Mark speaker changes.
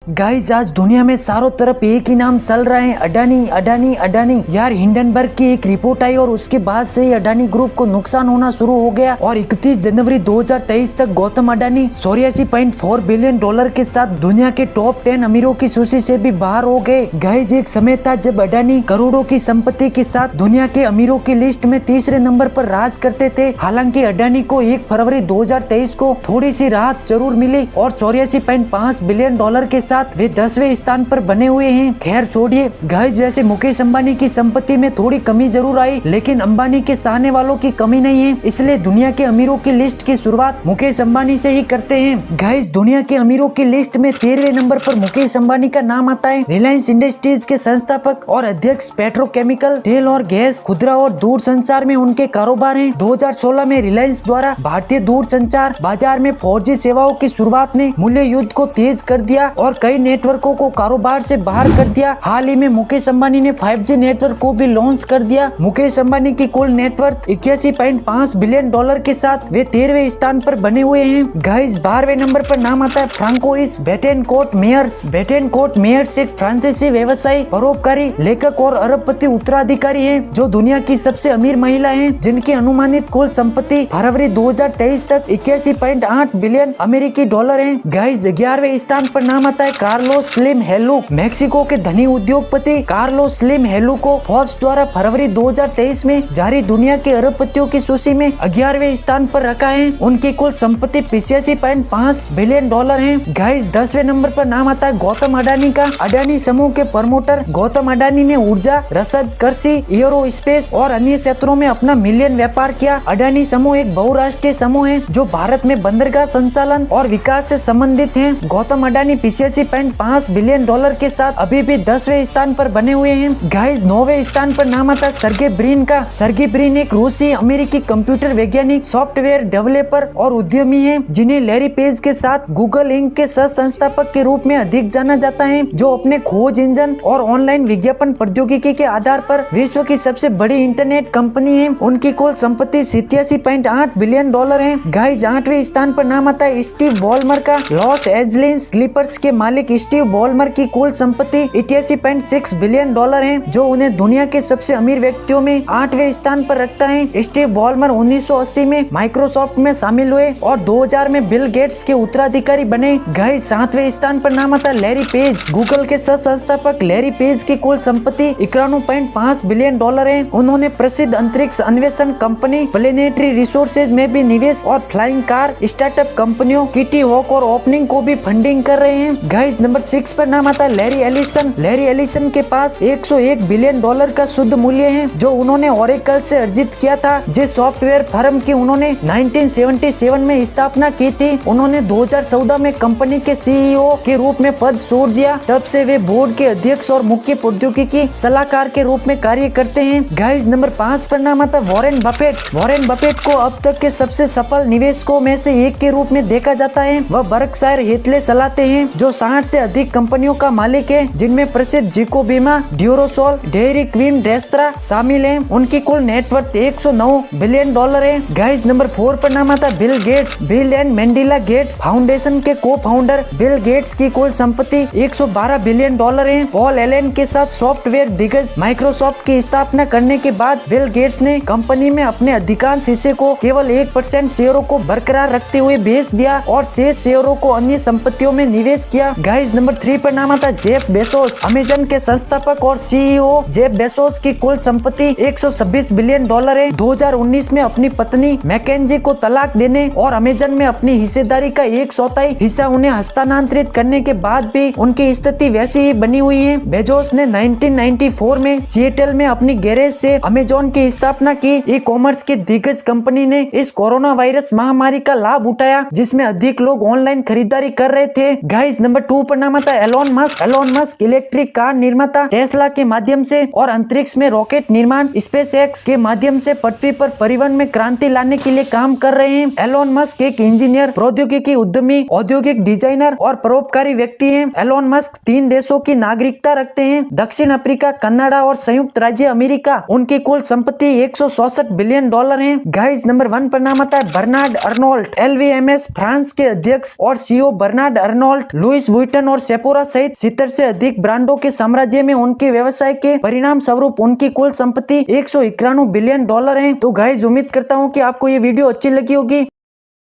Speaker 1: Guys आज दुनिया में चारों तरफ एक ही नाम चल रहा है, अडानी अडानी अडानी। यार हिंडनबर्ग की एक रिपोर्ट आई और उसके बाद से ही अडानी ग्रुप को नुकसान होना शुरू हो गया और 31 जनवरी 2023 तक गौतम अडानी 84.4 बिलियन डॉलर के साथ दुनिया के टॉप 10 अमीरों की सूची से भी बाहर हो गए। गाइस एक समय था जब अडानी करोड़ों की संपत्ति के साथ दुनिया के अमीरों की लिस्ट में तीसरे नंबर पर राज करते थे। हालांकि अडानी को 1 फरवरी 2023 को थोड़ी सी राहत जरूर मिली और 84.5 बिलियन डॉलर के साथ वे 10वें स्थान पर बने हुए हैं। खैर छोड़िए गाइस, वैसे मुकेश अंबानी की संपत्ति में थोड़ी कमी जरूर आई, लेकिन अंबानी के चाहने वालों की कमी नहीं है, इसलिए दुनिया के अमीरों की लिस्ट की शुरुआत मुकेश अंबानी से ही करते हैं। गाइस दुनिया के अमीरों की लिस्ट में 13वें नंबर पर मुकेश अंबानी का नाम आता है। रिलायंस इंडस्ट्रीज के संस्थापक और अध्यक्ष, पेट्रोकेमिकल, तेल और गैस, खुदरा और दूर संचार में उनके कारोबार हैं। 2016 में रिलायंस द्वारा भारतीय दूर संचार बाजार में 4G सेवाओं की शुरुआत ने मूल्य युद्ध को तेज कर दिया और कई नेटवर्कों को कारोबार से बाहर कर दिया। हाल ही में मुकेश अंबानी ने 5G नेटवर्क को भी लॉन्च कर दिया। मुकेश अंबानी की कुल नेटवर्थ 81.5 बिलियन डॉलर के साथ वे 13वें स्थान पर बने हुए हैं। गाइस 12वें नंबर पर नाम आता है फ्रांकोइस बेटेनकोर्ट मेयर्स। बेटेनकोर्ट मेयर्स एक फ्रांसीसी व्यवसायी, परोपकारी, लेखक और अरबपति उत्तराधिकारी हैं, जो दुनिया की सबसे अमीर महिला हैं, जिनकी अनुमानित कुल संपत्ति फरवरी 2023 तक 81.8 बिलियन अमेरिकी डॉलर है। गाइस 11वें स्थान पर नाम आता है कार्लोस स्लिम हेलू। मेक्सिको के धनी उद्योगपति कार्लोस स्लिम हेलू को फोर्ब्स द्वारा फरवरी 2023 में जारी दुनिया के अरबपतियों की सूची में 11वें स्थान पर रखा है। उनकी कुल संपत्ति 85.5 बिलियन डॉलर है। गाइस 10वें नंबर पर नाम आता है गौतम अडानी का। अडानी समूह के प्रमोटर गौतम अडानी ने ऊर्जा, रसद, कृषि, एयरोस्पेस और अन्य क्षेत्रों में अपना मिलियन व्यापार किया। अडानी समूह एक बहुराष्ट्रीय समूह है जो भारत में बंदरगाह संचालन और विकास से संबंधित है। गौतम अडानी 85.5 बिलियन डॉलर के साथ अभी भी 10वें स्थान पर बने हुए हैं। गाइस 9वें स्थान पर नाम आता है सर्गे ब्रिन का। सर्गे ब्रिन एक रूसी अमेरिकी कंप्यूटर वैज्ञानिक, सॉफ्टवेयर डेवलपर और उद्यमी है, जिन्हें लैरी पेज के साथ गूगल इंक के सह संस्थापक के रूप में अधिक जाना जाता है, जो अपने खोज इंजन और ऑनलाइन विज्ञापन प्रौद्योगिकी के आधार पर विश्व की सबसे बड़ी इंटरनेट कंपनी है। उनकी कुल संपत्ति 87.8 बिलियन डॉलर है। गाइस 8वें स्थान पर नाम आता है स्टीव बॉलमर का। लॉस एंजलिस क्लिपर्स के मालिक स्टीव बॉलमर की कुल संपत्ति 88.6 बिलियन डॉलर है, जो उन्हें दुनिया के सबसे अमीर व्यक्तियों में 8वें स्थान पर रखता है। स्टीव बॉलमर 1980 में माइक्रोसॉफ्ट में शामिल हुए और 2000 में बिल गेट्स के उत्तराधिकारी बने। गाइस 7वें स्थान पर नाम आता है लैरी पेज। गूगल के सह संस्थापक लैरी पेज की कुल संपत्ति 91.5 बिलियन डॉलर है। उन्होंने प्रसिद्ध अंतरिक्ष अन्वेषण कंपनी प्लेनेटरी रिसोर्सेज में भी निवेश और फ्लाइंग कार स्टार्टअप कंपनियों किटी हॉक और ओपनिंग को भी फंडिंग कर रहे हैं। गाइस नंबर 6 पर नाम आता है लैरी एलिसन। लैरी एलिसन के पास 101 बिलियन डॉलर का शुद्ध मूल्य है, जो उन्होंने ओरेकल से अर्जित किया था, जिस सॉफ्टवेयर फर्म की उन्होंने 1977 में स्थापना की थी। उन्होंने 2014 में कंपनी के सीईओ के रूप में पद छोड़ दिया। तब से वे बोर्ड के अध्यक्ष और मुख्य प्रौद्योगिकी सलाहकार के रूप में कार्य करते हैं। गाइस नंबर 5 पर नाम आता है वॉरेन बफेट। वॉरेन बफेट को अब तक के सबसे सफल निवेशकों में से एक के रूप में देखा जाता है। वह बर्कशायर हैथवे चलाते हैं, जो 60 से अधिक कंपनियों का मालिक है, जिनमें प्रसिद्ध जिको बीमा, ड्यूरोसोल, डेयरी क्वीन रेस्तरा शामिल है। उनकी कुल नेटवर्थ 109 बिलियन डॉलर है। गाइस नंबर 4 पर नाम आता है Bill Gates. Bill and Melinda Gates foundation के को फाउंडर बिल गेट्स की कुल संपत्ति 112 बिलियन डॉलर है। पॉल एलन के साथ सॉफ्टवेयर दिग्गज माइक्रोसॉफ्ट की स्थापना करने के बाद बिल गेट्स ने कंपनी में अपने अधिकांश हिस्से को केवल 1% शेयरों को बरकरार रखते हुए बेच दिया और शेष शेयरों को अन्य संपत्तियों में निवेश किया। गाइस नंबर 3 पर नाम आता है जेफ बेसोस। अमेजन के संस्थापक और सीईओ जेफ बेसोस की कुल संपत्ति 126 बिलियन डॉलर है। 2019 में अपनी पत्नी मैकेंजी को तलाक देने और अमेजन में अपनी हिस्सेदारी का 1/4 हिस्सा उन्हें हस्तांतरित करने के बाद भी उनकी स्थिति वैसी ही बनी हुई है। बेजोस ने 1994 में सिएटल में अपनी गैरेज से अमेजन की स्थापना की। ई कॉमर्स की दिग्गज कंपनी ने इस कोरोना वायरस महामारी का लाभ उठाया, जिसमें अधिक लोग ऑनलाइन खरीदारी कर रहे थे। गाइस नंबर 2 पर नाम आता है Elon Musk. Elon Musk electric car निर्माता टेस्ला के माध्यम से और अंतरिक्ष में रॉकेट निर्माण स्पेसएक्स के माध्यम से पृथ्वी पर परिवहन में क्रांति लाने के लिए काम कर रहे हैं। एलोन मस्क एक इंजीनियर, प्रौद्योगिकी उद्यमी, औद्योगिक डिजाइनर और परोपकारी व्यक्ति हैं। एलोन मस्क 3 देशों की नागरिकता रखते हैं, दक्षिण अफ्रीका, कनाडा और संयुक्त राज्य अमेरिका। उनकी कुल संपत्ति 164 बिलियन डॉलर है। गाइस नंबर 1 पर नाम आता है बर्नार्ड अर्नोल्ट। LVMH फ्रांस के अध्यक्ष और CEO Bernard Arnault Louis Vuitton और सेफोरा सहित 70 से अधिक ब्रांडों के साम्राज्य में उनके व्यवसाय के परिणाम स्वरूप उनकी कुल संपत्ति $191 बिलियन है। तो गाइस उम्मीद करता हूँ कि आपको ये वीडियो अच्छी लगी होगी।